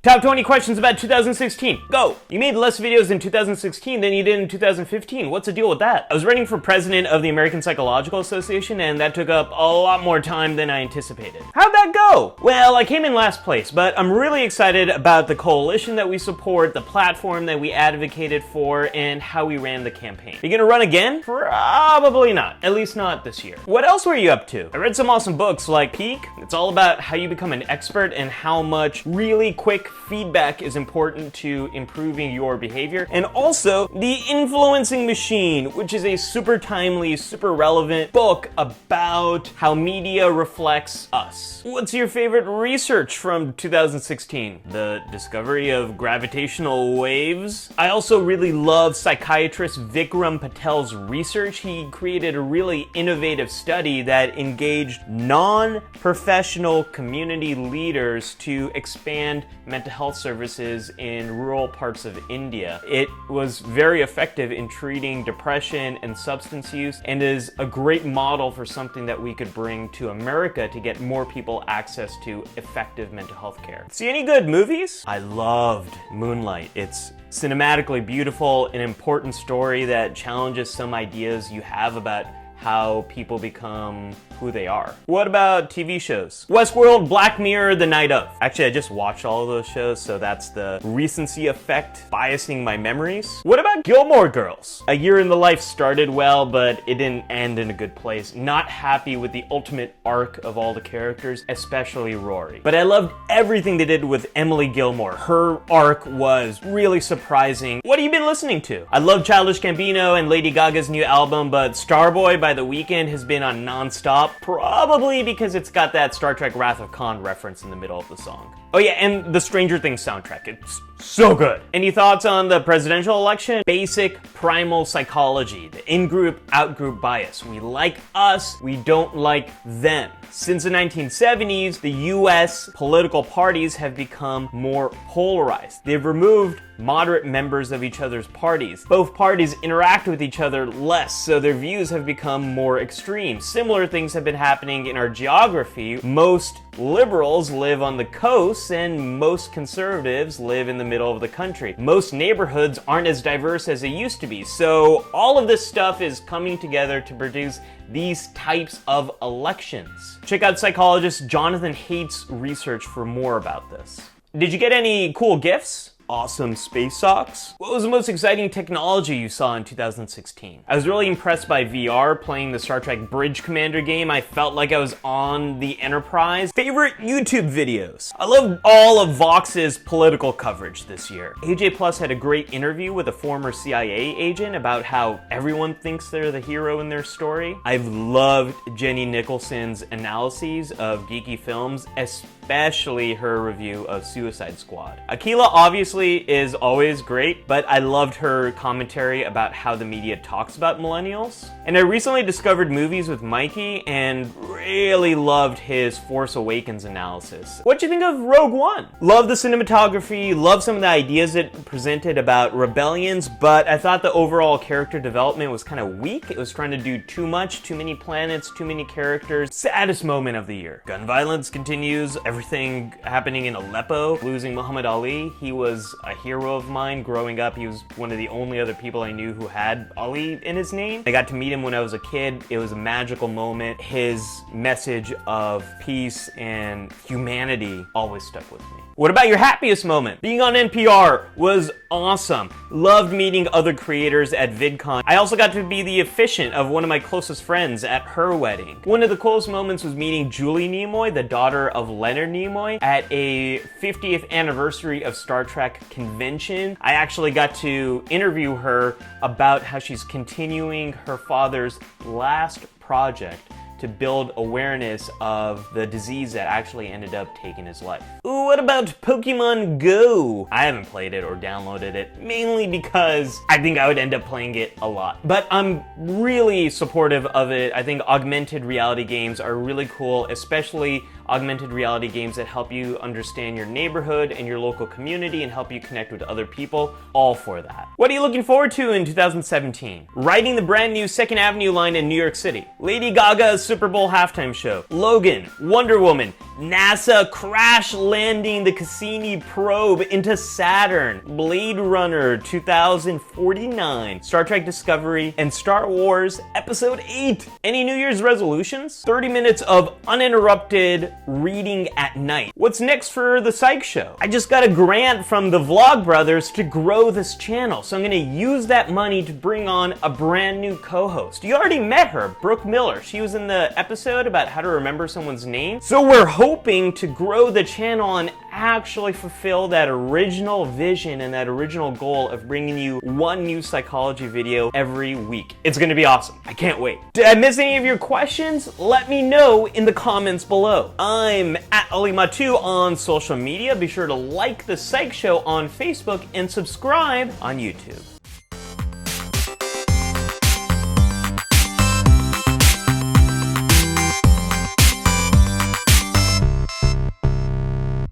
Top 20 questions about 2016. Go! You made less videos in 2016 than you did in 2015. What's the deal with that? I was running for president of the American Psychological Association, and that took up a lot more time than I anticipated. How'd that go? Well, I came in last place, but I'm really excited about the coalition that we support, the platform that we advocated for, and how we ran the campaign. Are you gonna run again? Probably not. At least not this year. What else were you up to? I read some awesome books like Peak. It's all about how you become an expert and how much really quick feedback is important to improving your behavior. And also The Influencing Machine, which is a super timely, super relevant book about how media reflects us. What's your favorite research from 2016? The discovery of gravitational waves? I also really love psychiatrist Vikram Patel's research. He created a really innovative study that engaged non-professional community leaders to expand mental health services in rural parts of India. It was very effective in treating depression and substance use and is a great model for something that we could bring to America to get more people access to effective mental health care. See any good movies? I loved Moonlight. It's cinematically beautiful, an important story that challenges some ideas you have about how people become who they are. What about TV shows? Westworld, Black Mirror, The Night Of. Actually, I just watched all of those shows, so that's the recency effect biasing my memories. What about Gilmore Girls? A Year in the Life started well, but it didn't end in a good place. Not happy with the ultimate arc of all the characters, especially Rory. But I loved everything they did with Emily Gilmore. Her arc was really surprising. What have you been listening to? I love Childish Gambino and Lady Gaga's new album, but Starboy by The Weeknd has been on non-stop, probably because it's got that Star Trek Wrath of Khan reference in the middle of the song. Oh yeah, and the Stranger Things soundtrack. It's so good. Any thoughts on the presidential election? Basic primal psychology, the in-group, out-group bias. We like us, we don't like them. Since the 1970s, the US political parties have become more polarized. They've removed moderate members of each other's parties. Both parties interact with each other less, so their views have become more extreme. Similar things have been happening in our geography. Most liberals live on the coast, and most conservatives live in the middle of the country. Most neighborhoods aren't as diverse as they used to be, so all of this stuff is coming together to produce these types of elections. Check out psychologist Jonathan Haidt's research for more about this. Did you get any cool gifts? Awesome space socks? What was the most exciting technology you saw in 2016? I was really impressed by VR, playing the Star Trek Bridge Commander game. I felt like I was on the Enterprise. Favorite YouTube videos? I loved all of Vox's political coverage this year. AJ Plus had a great interview with a former CIA agent about how everyone thinks they're the hero in their story. I've loved Jenny Nicholson's analyses of geeky films, especially her review of Suicide Squad. Akila obviously is always great, but I loved her commentary about how the media talks about millennials. And I recently discovered movies with Mikey and really loved his Force Awakens analysis. What'd you think of Rogue One? Love the cinematography, love some of the ideas it presented about rebellions, but I thought the overall character development was kind of weak. It was trying to do too much, too many planets, too many characters. Saddest moment of the year. Gun violence continues, everything happening in Aleppo, losing Muhammad Ali. He was a hero of mine growing up. He was one of the only other people I knew who had Ali in his name. I got to meet him when I was a kid. It was a magical moment. His message of peace and humanity always stuck with me. What about your happiest moment? Being on NPR was awesome. Loved meeting other creators at VidCon. I also got to be the officiant of one of my closest friends at her wedding. One of the coolest moments was meeting Julie Nimoy, the daughter of Leonard Nimoy, at a 50th anniversary of Star Trek convention. I actually got to interview her about how she's continuing her father's last project to build awareness of the disease that actually ended up taking his life. Ooh, what about Pokemon Go? I haven't played it or downloaded it, mainly because I think I would end up playing it a lot. But I'm really supportive of it. I think augmented reality games are really cool, especially augmented reality games that help you understand your neighborhood and your local community and help you connect with other people. All for that. What are you looking forward to in 2017? Riding the brand new 2nd Avenue line in New York City, Lady Gaga's Super Bowl halftime show, Logan, Wonder Woman, NASA crash landing the Cassini probe into Saturn, Blade Runner 2049, Star Trek Discovery, and Star Wars Episode 8. Any New Year's resolutions? 30 minutes of uninterrupted reading at night. What's next for the Psych Show? I just got a grant from the Vlog Brothers to grow this channel, so I'm gonna use that money to bring on a brand new co-host. You already met her, Brooke Miller. She was in the episode about how to remember someone's name. So we're hoping to grow the channel and actually fulfill that original vision and that original goal of bringing you one new psychology video every week. It's gonna be awesome. I can't wait. Did I miss any of your questions? Let me know in the comments below. I'm at Mattu on social media. Be sure to like the Psych Show on Facebook and subscribe on YouTube.